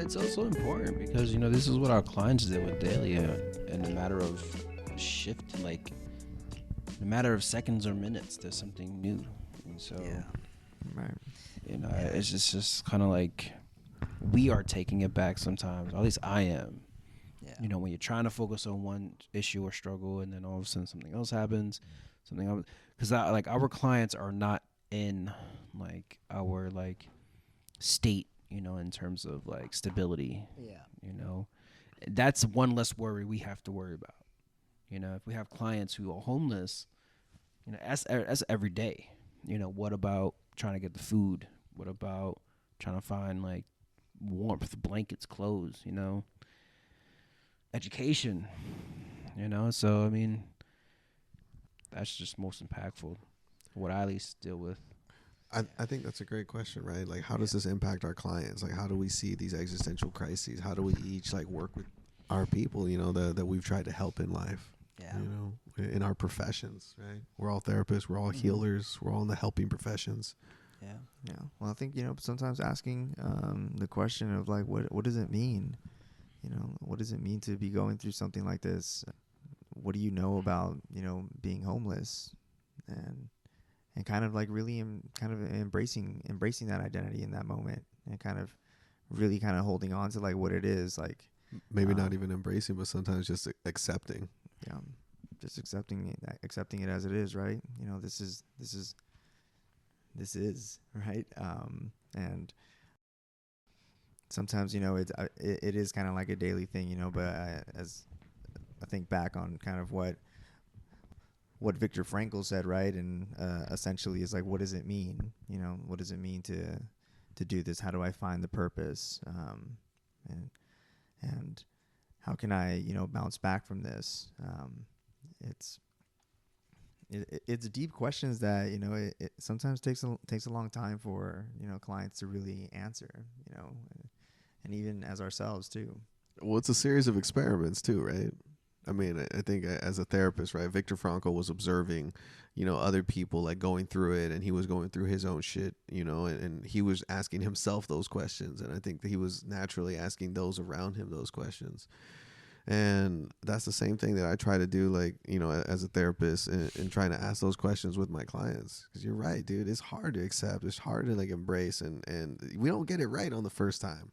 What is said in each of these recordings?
It's also important because, this is what our clients deal with daily in a matter of shift, like in a matter of seconds or minutes, there's something new. And so, right. It's just kind of like we are taking it back sometimes, or at least I am. Yeah. When you're trying to focus on one issue or struggle and then all of a sudden something else happens, because like our clients are not in like our like state, in terms of like stability. Yeah. That's one less worry we have to worry about. If we have clients who are homeless, that's every day. What about trying to get the food? What about trying to find like warmth, blankets, clothes, education, So, I mean, that's just most impactful. What I at least deal with. I think that's a great question, right? Like, how does this impact our clients? Like, how do we see these existential crises? How do we each like work with our people, that we've tried to help in life, in our professions, right? We're all therapists. We're all healers. We're all in the helping professions. Yeah. Well, I think, sometimes asking the question of like, what does it mean? What does it mean to be going through something like this? What do you know about, being homeless? And kind of like really kind of embracing that identity in that moment, and kind of really kind of holding on to like what it is, like maybe not even embracing, but sometimes just accepting. Yeah, just accepting it as it is, right? This is right. And sometimes it is kind of like a daily thing, but as I think back on kind of what Viktor Frankl said, right? And essentially is like, what does it mean? What does it mean to do this? How do I find the purpose? And how can I, bounce back from this? It's deep questions that, it sometimes takes a long time for, clients to really answer, and even as ourselves too. Well, it's a series of experiments too, right? I mean, I think as a therapist, right, Viktor Frankl was observing, other people like going through it, and he was going through his own shit, and he was asking himself those questions. And I think that he was naturally asking those around him those questions. And that's the same thing that I try to do, like, as a therapist, and trying to ask those questions with my clients. Because you're right, dude, it's hard to accept. It's hard to like embrace, and we don't get it right on the first time.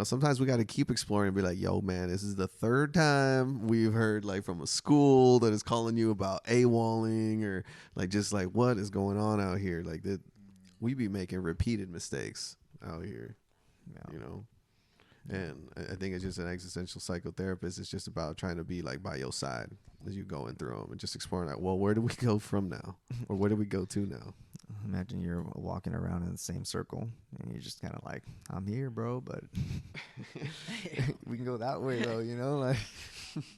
Sometimes we got to keep exploring and be like, yo, man, this is the third time we've heard like from a school that is calling you about AWOLing, or like, just like, what is going on out here? Like that, we be making repeated mistakes out here, and I think it's just an existential psychotherapist. It's just about trying to be like by your side as you going through them, and just exploring like, well, where do we go from now, or where do we go to now? Imagine you're walking around in the same circle, and you're just kind of like, I'm here, bro, but we can go that way, though, like,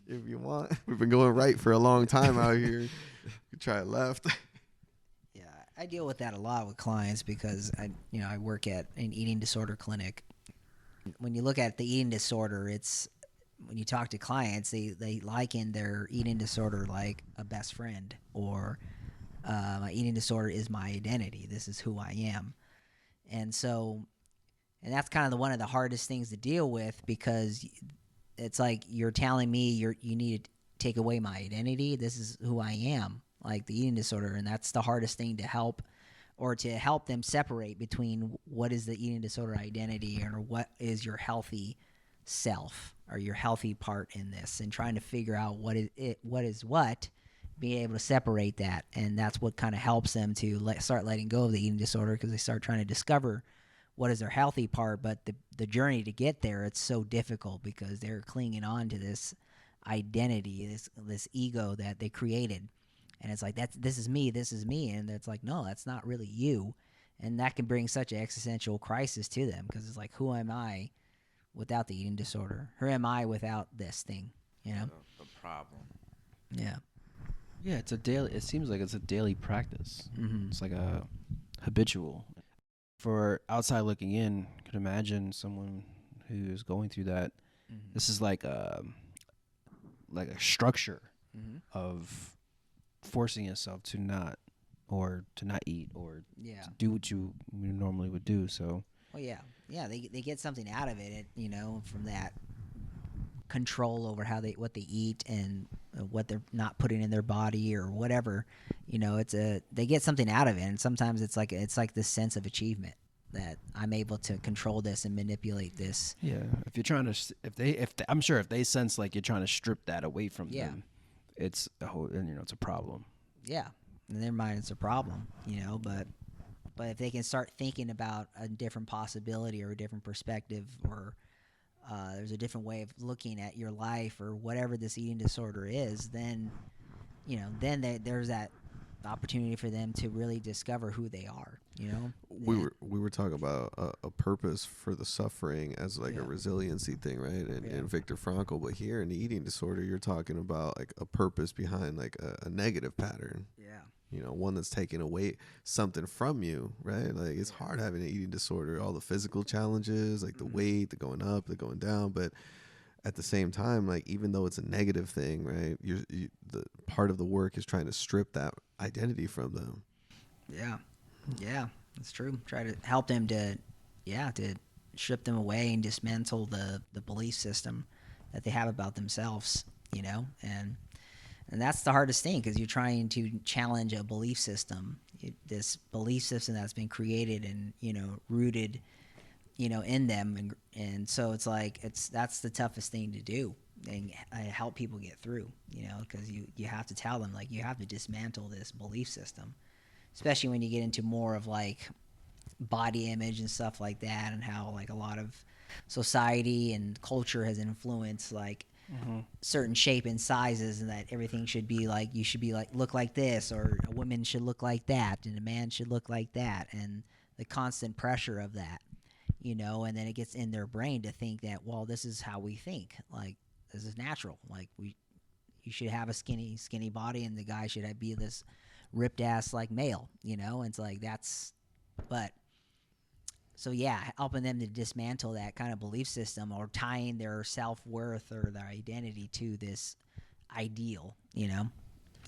if you want. We've been going right for a long time out here. You try left. Yeah, I deal with that a lot with clients because I work at an eating disorder clinic. When you look at the eating disorder, it's when you talk to clients, they liken their eating disorder like a best friend, or my eating disorder is my identity. This is who I am. And that's kind of one of the hardest things to deal with, because it's like you're telling me you need to take away my identity. This is who I am, like the eating disorder. And that's the hardest thing to help them separate between what is the eating disorder identity or what is your healthy self or your healthy part in this, and trying to figure out what is what, being able to separate that. And that's what kind of helps them to start letting go of the eating disorder, because they start trying to discover what is their healthy part. But the journey to get there, it's so difficult because they're clinging on to this identity, this ego that they created. and it's like this is me, and it's like, no, that's not really you, and that can bring such an existential crisis to them, because it's like, who am I without the eating disorder? Who am I without this thing? You know? The problem. Yeah. Yeah, it's a daily. It seems like it's a daily practice. Mm-hmm. It's like a habitual. For outside looking in, could imagine someone who is going through that. Mm-hmm. This is like a structure Mm-hmm. of forcing yourself to not eat or Yeah. to do what you normally would do. So Well, yeah. They get something out of it, you know, from that control over what they eat and what they're not putting in their body or whatever. You know, they get something out of it, and sometimes it's like this sense of achievement that I'm able to control this and manipulate this. yeah, if you're trying to, I'm sure if they sense like you're trying to strip that away from Yeah. them, it's a whole, it's a problem. Yeah, in their mind, it's a problem, you know. But if they can start thinking about a different possibility or a different perspective, or there's a different way of looking at your life or whatever this eating disorder is, then there's that opportunity for them to really discover who they are. You know, We were talking about a purpose for the suffering as like Yeah. a resiliency thing, right? And Yeah. Viktor Frankl, but here in the eating disorder, you're talking about like a purpose behind like a negative pattern. Yeah. One that's taking away something from you, right? Like it's hard having an eating disorder, all the physical challenges, like the weight, the going up, the going down, but at the same time, like even though it's a negative thing, right? The part of the work is trying to strip that identity from them. Yeah, that's true. Try to help them to strip them away and dismantle the belief system that they have about themselves, you know, and that's the hardest thing, because you're trying to challenge a belief system, this belief system that's been created and, rooted, in them, and so it's like that's the toughest thing to do and help people get through, because you have to tell them, like, you have to dismantle this belief system, especially when you get into more of like body image and stuff like that, and how like a lot of society and culture has influenced like certain shape and sizes, and that everything should be like, you should be like, look like this, or a woman should look like that, and a man should look like that, and the constant pressure of that, and then it gets in their brain to think that, well, this is how we think, like this is natural, like you should have a skinny body, and the guy should be this ripped ass like male, and it's like but so yeah, helping them to dismantle that kind of belief system, or tying their self-worth or their identity to this ideal,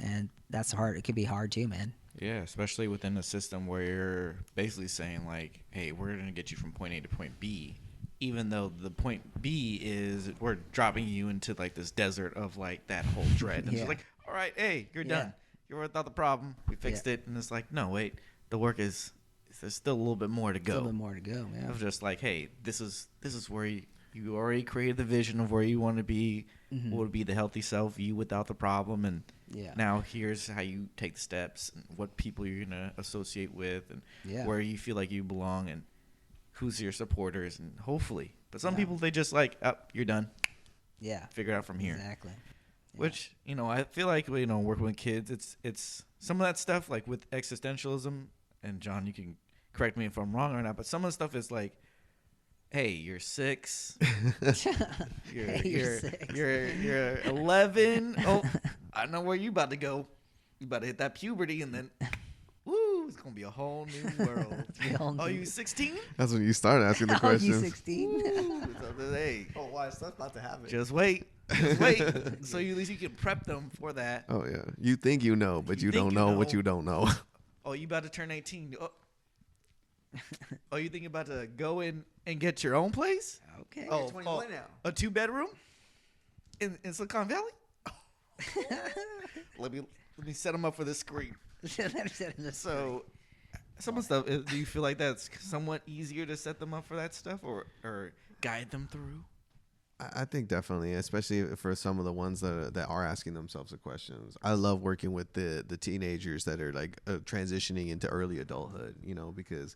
and that's hard. It could be hard too, man. Yeah, especially within a system where you're basically saying like, hey, we're going to get you from point A to point B, even though the point B is we're dropping you into like this desert of like that whole dread. And Yeah. it's like, all right, hey, you're Yeah. done. You're without the problem. We fixed it. And it's like, no, wait, the work is, there's still a little bit more to A little go. bit more to go, yeah. Of just like, hey, this is where you already created the vision of where you want to be, what would be the healthy self, you without the problem, and Yeah. now here's how you take the steps, and what people you're gonna associate with, and Yeah. where you feel like you belong, and who's your supporters, and hopefully. But some Yeah. people, they just like, oh, you're done. Yeah. Figure it out from here. Exactly. Yeah. Which, I feel like, working with kids, it's some of that stuff, like with existentialism, and John, you can correct me if I'm wrong or not, but some of the stuff is like, hey, you're 6. You're, Hey, you're 6. You're 11. Oh, I know where you about to go. You about to hit that puberty, and then, woo, it's gonna be a whole new world. Are you 16? That's when you start asking the Are you questions. 16? Hey, Oh, why? Stuff's about to happen. just wait. Just wait. So at least you can prep them for that. Oh yeah, you think you know, but You you think don't you know know. what you don't know. Oh, you about to turn 18. Oh, you think about to go in and get your own place? Okay. Oh, 21 now. a 2-bedroom in Silicon Valley? Let me set them up for this screen. So, some of the stuff, do you feel like that's somewhat easier to set them up for that stuff, or guide them through? I think definitely, especially for some of the ones that are asking themselves the questions. I love working with the teenagers that are like transitioning into early adulthood, you know, because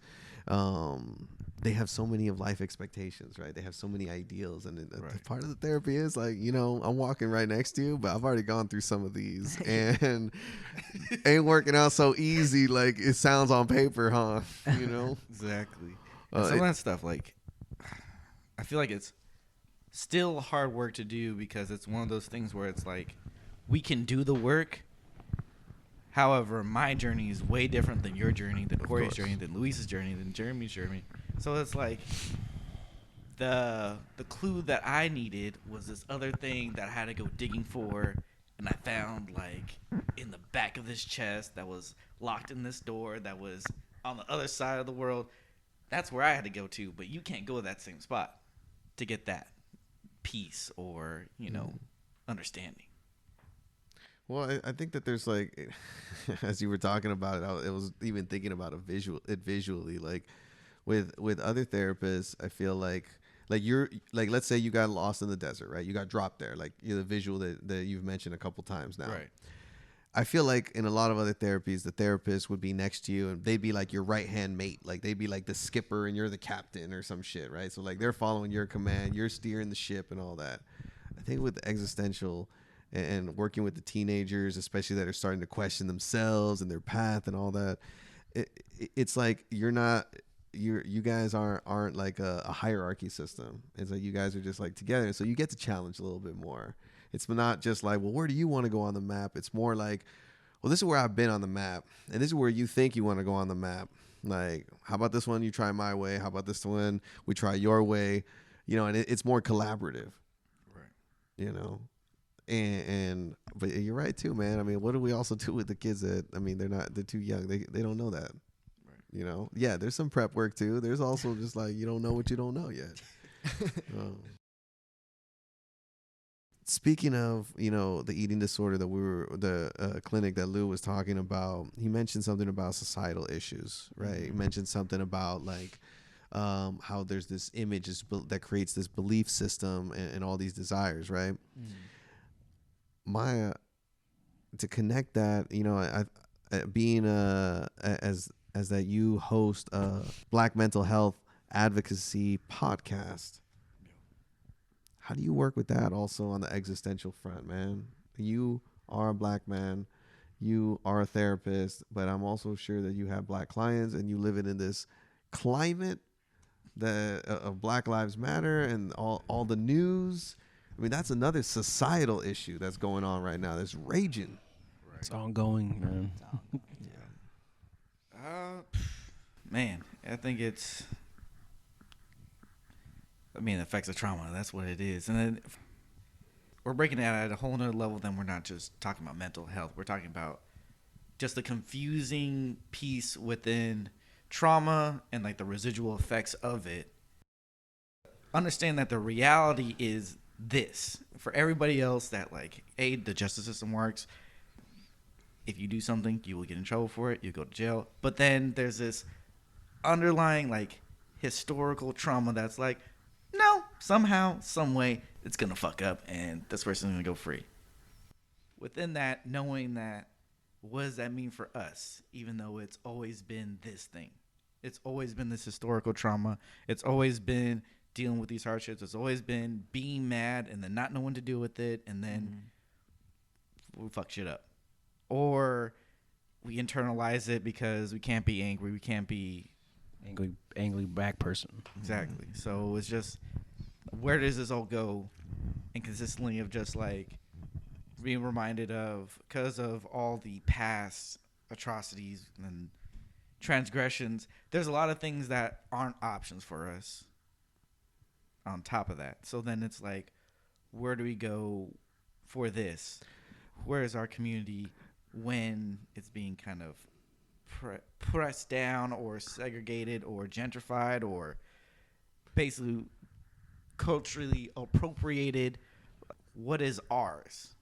they have so many of life expectations, right? They have so many ideals, and Right. part of the therapy is like, you know, I'm walking right next to you, but I've already gone through some of these, and ain't working out so easy like it sounds on paper, huh? You know, Exactly. And some of that stuff, like, I feel like it's still hard work to do because it's one of those things where it's like we can do the work. However, my journey is way different than your journey, than Corey's course. journey, than Luis's journey, than Jeremy's journey. So it's like the clue that I needed was this other thing that I had to go digging for, and I found like in the back of this chest that was locked in this door that was on the other side of the world. That's where I had to go to, but you can't go to that same spot to get that peace or, you know, understanding. Well, I think that there's like, as you were talking about it, it was even thinking about it visually. Like with other therapists, I feel like you're like, let's say you got lost in the desert, right? You got dropped there, like the visual that you've mentioned a couple times now. Right. I feel like in a lot of other therapies, the therapist would be next to you and they'd be like your right hand mate. Like they'd be like the skipper and you're the captain or some shit, right? So like they're following your command, you're steering the ship and all that. I think with existential and working with the teenagers, especially that are starting to question themselves and their path and all that, it's like you guys aren't like a hierarchy system. It's like you guys are just like together, so you get to challenge a little bit more. It's not just like, well, where do you want to go on the map? It's more like, well, this is where I've been on the map, and this is where you think you want to go on the map. Like, how about this one you try my way? How about this one we try your way? You know, and it's more collaborative. Right. You know, and but you're right too, man. I mean, what do we also do with the kids that, I mean, they're too young. They don't know that. Right. You know, yeah, there's some prep work too. There's also just like, you don't know what you don't know yet. Speaking of, you know, the eating disorder that the clinic that Lou was talking about, he mentioned something about societal issues, right? He mentioned something about like how there's this image that creates this belief system and all these desires, right? My to connect that, you know, I being as that you host a Black mental health advocacy podcast. How do you work with that also on the existential front, man? You are a Black man, you are a therapist, but I'm also sure that you have Black clients and you live in this climate that of Black Lives Matter and all the news. I mean, that's another societal issue that's going on right now. That's raging. It's ongoing, man. Man, I think it's, I mean, effects of trauma. That's what it is. And then we're breaking it at a whole nother level. Then we're not just talking about mental health. We're talking about just the confusing piece within trauma and like the residual effects of it. Understand that the reality is this. For everybody else that like, hey, the justice system works. If you do something, you will get in trouble for it. You go to jail. But then there's this underlying like historical trauma that's like, no, somehow, some way, it's going to fuck up and this person's going to go free. Within that, knowing that, what does that mean for us? Even though it's always been this thing. It's always been this historical trauma. It's always been dealing with these hardships. It's always been being mad and then not knowing what to do with it. And then we fuck shit up. Or we internalize it because we can't be angry. We can't be angry Black person. Exactly. So it's just, where does this all go? And consistently of just like being reminded of, because of all the past atrocities and transgressions, there's a lot of things that aren't options for us on top of that. So then it's like, where do we go for this? Where is our community when it's being kind of pressed down or segregated or gentrified or basically culturally appropriated? What is ours?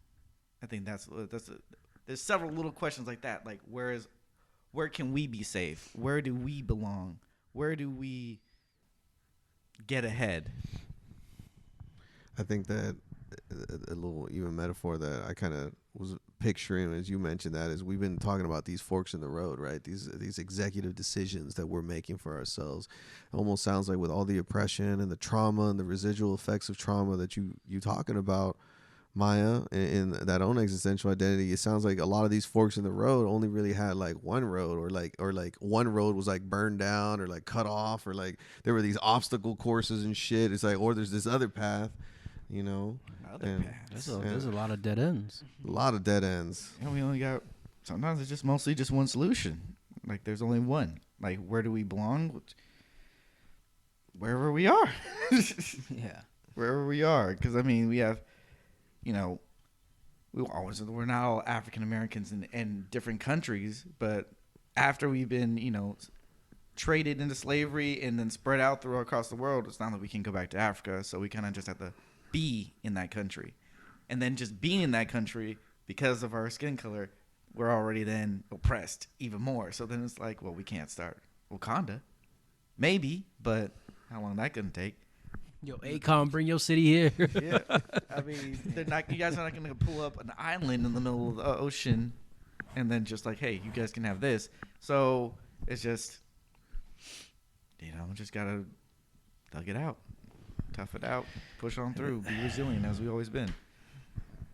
I think there's several little questions like that. Like, where can we be safe? Where do we belong? Where do we get ahead? I think that a little even metaphor that I kind of was picturing as you mentioned that is we've been talking about these forks in the road, right? These executive decisions that we're making for ourselves. It almost sounds like with all the oppression and the trauma and the residual effects of trauma that you talking about, Maya, in that own existential identity, it sounds like a lot of these forks in the road only really had like one road, or like one road was like burned down or like cut off, or like there were these obstacle courses and shit. It's like, or there's this other path, you know. Other paths. There's a lot of dead ends. A lot of dead ends. You know, we only got, sometimes it's just mostly just one solution. Like there's only one. Like where do we belong? Wherever we are. Yeah. Wherever we are. Because I mean, we have, you know, we're not all African Americans in different countries, but after we've been, you know, traded into slavery and then spread out through across the world, it's not that we can go back to Africa. So we kind of just have to be in that country. And then just being in that country, because of our skin color, we're already then oppressed even more. So then it's like, well, we can't start Wakanda. Maybe, but how long that gonna take? Yo, Akon, bring your city here. Yeah, I mean, they're not. You guys are not going to pull up an island in the middle of the ocean, and then just like, hey, you guys can have this. So it's just, you know, just gotta thug it out, tough it out, push on through, be resilient as we've always been.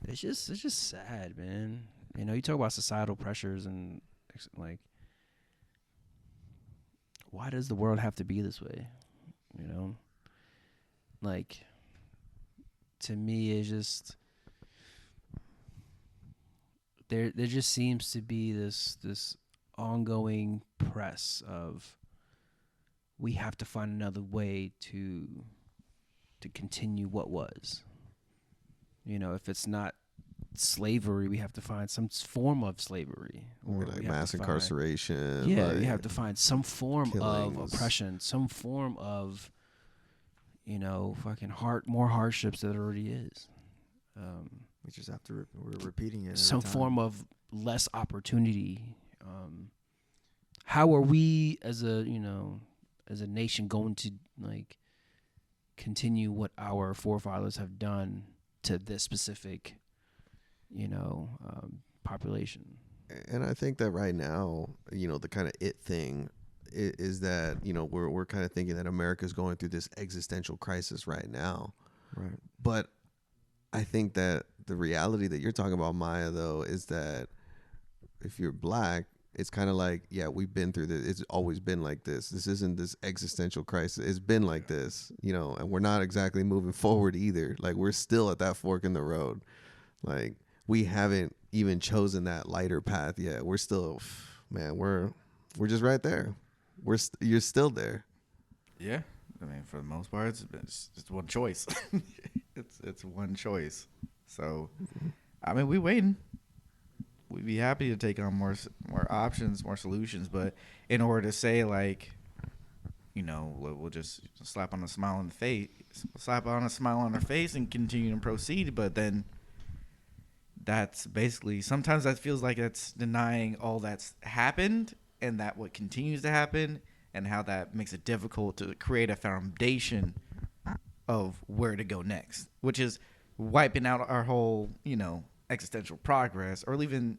It's just sad, man. You know, you talk about societal pressures and like, why does the world have to be this way? You know. Like, to me, it's just there just seems to be this ongoing press of we have to find another way to continue what was. You know, if it's not slavery, we have to find some form of slavery, or like mass incarceration. Yeah, like you have to find some form killings. of oppression, some form of, you know, fucking more hardships that already is. We just have to we're repeating it. Some every time. form of less opportunity. How are we as a nation going to like continue what our forefathers have done to this specific, you know, population? And I think that right now, you know, the kind of it thing is that, you know, we're kind of thinking that America's going through this existential crisis right now. Right. But I think that the reality that you're talking about, Maya, though, is that if you're black, it's kind of like, yeah, we've been through this. It's always been like this. This isn't this existential crisis. It's been like this, you know, and we're not exactly moving forward either. Like, we're still at that fork in the road. Like, we haven't even chosen that lighter path yet. We're still, man, we're just right there. You're still there. Yeah, I mean, for the most part, it's just one choice. it's one choice. So, I mean, we waiting. We'd be happy to take on more options, more solutions. But in order to say like, you know, we'll just slap on a smile on our face and continue to proceed. But then that's basically, sometimes that feels like that's denying all that's happened and that what continues to happen, and how that makes it difficult to create a foundation of where to go next, which is wiping out our whole, you know, existential progress, or even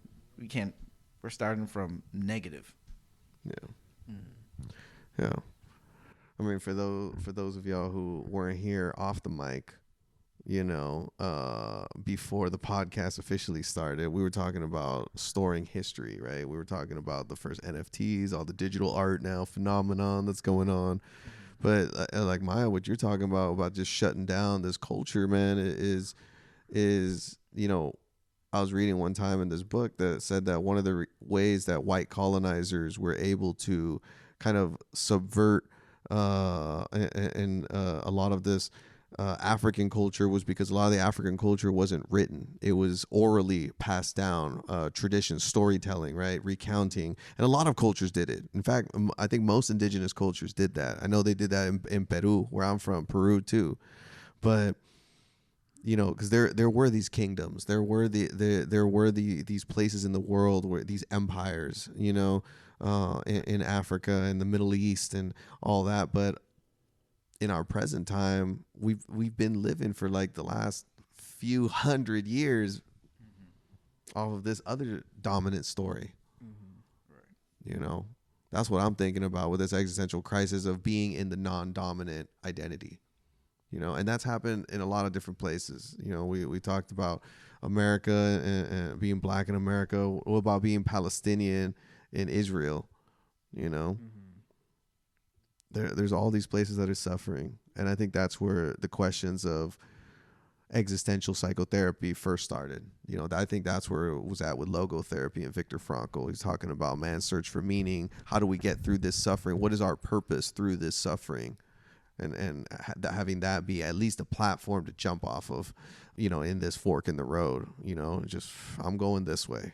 we're starting from negative. Yeah. Yeah. I mean, for those of y'all who weren't here off the mic, you know, before the podcast officially started, we were talking about storing history, right? We were talking about the first NFTs, all the digital art now phenomenon that's going on. But like Maya, what you're talking about just shutting down this culture, man, is, you know, I was reading one time in this book that said that one of the ways that white colonizers were able to kind of subvert and a lot of this African culture was because a lot of the African culture wasn't written. It was orally passed down, tradition, storytelling, right? Recounting. And a lot of cultures did it. In fact, I think most indigenous cultures did that. I know they did that in Peru, where I'm from, Peru too. But, you know, because there were these kingdoms. There were these places in the world where these empires, you know, in Africa and the Middle East and all that. But in our present time, we've been living for like the last few hundred years off of this other dominant story. You know, that's what I'm thinking about with this existential crisis of being in the non-dominant identity. You know, and that's happened in a lot of different places. You know, we talked about America and being black in America. What about being Palestinian in Israel? You know, there's all these places that are suffering. And I think that's where the questions of existential psychotherapy first started. You know, I think that's where it was at with logotherapy and Viktor Frankl. He's talking about man's search for meaning. How do we get through this suffering? What is our purpose through this suffering? And having that be at least a platform to jump off of, you know, in this fork in the road, you know, just I'm going this way.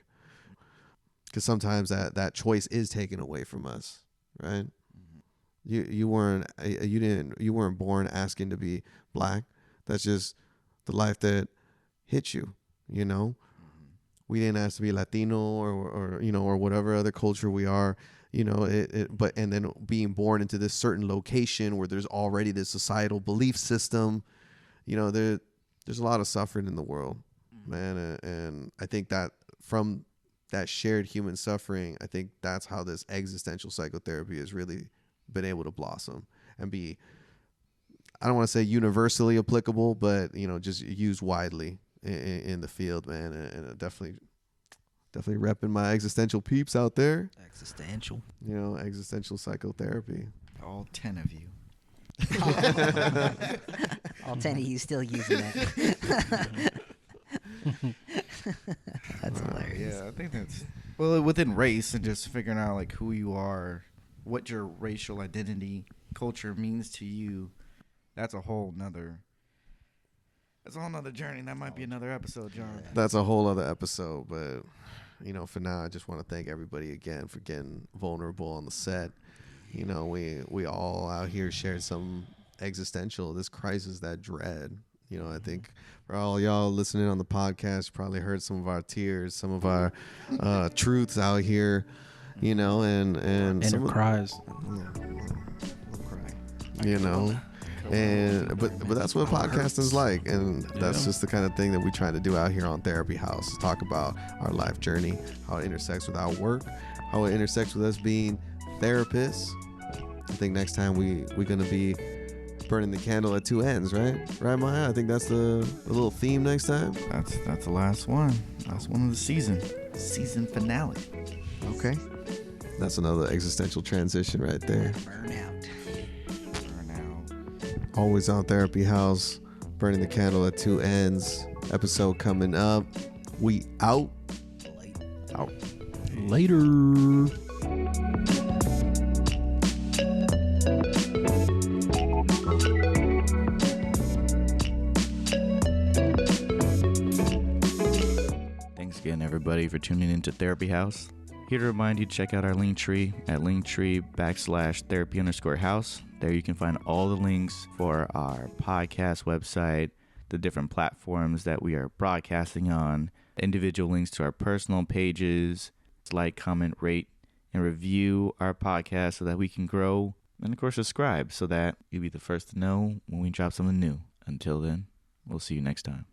Because sometimes that choice is taken away from us, right? You weren't born asking to be black. That's just the life that hit you, you know. We didn't ask to be Latino or you know, or whatever other culture we are, you know. But then being born into this certain location where there's already this societal belief system, you know, there's a lot of suffering in the world, man. And I think that from that shared human suffering, I think that's how this existential psychotherapy has really been able to blossom and be, I don't want to say universally applicable, but, you know, just used widely in the field, man. And definitely repping my existential peeps out there. Existential. You know, existential psychotherapy. All 10 of you. All 10 of you still using that. That's hilarious. Yeah, I think that's, well, within race and just figuring out like who you are, what your racial identity, culture means to you. That's a whole nother journey. That might be another episode, John. That's a whole other episode, but, you know, for now, I just want to thank everybody again for getting vulnerable on the set. You know, we all out here shared some existential, this crisis, that dread. You know, I think for all y'all listening on the podcast, you probably heard some of our tears, some of our truths out here, you know, and some cries. You know. And but that's what podcasting's like, and that's just the kind of thing that we try to do out here on Therapy House. Talk about our life journey, how it intersects with our work, how it intersects with us being therapists. I think next time we're gonna be burning the candle at two ends, right, Maya? I think that's the little theme next time. That's the last one of the season finale. Okay. That's another existential transition right there. Burnout. Always on Therapy House, burning the candle at two ends. Episode coming up. We out. Later. Thanks again, everybody, for tuning into Therapy House. Here to remind you to check out our Linktree at Linktree/therapy_house. There you can find all the links for our podcast website, the different platforms that we are broadcasting on, individual links to our personal pages. Like, comment, rate, and review our podcast so that we can grow. And, of course, subscribe so that you'll be the first to know when we drop something new. Until then, we'll see you next time.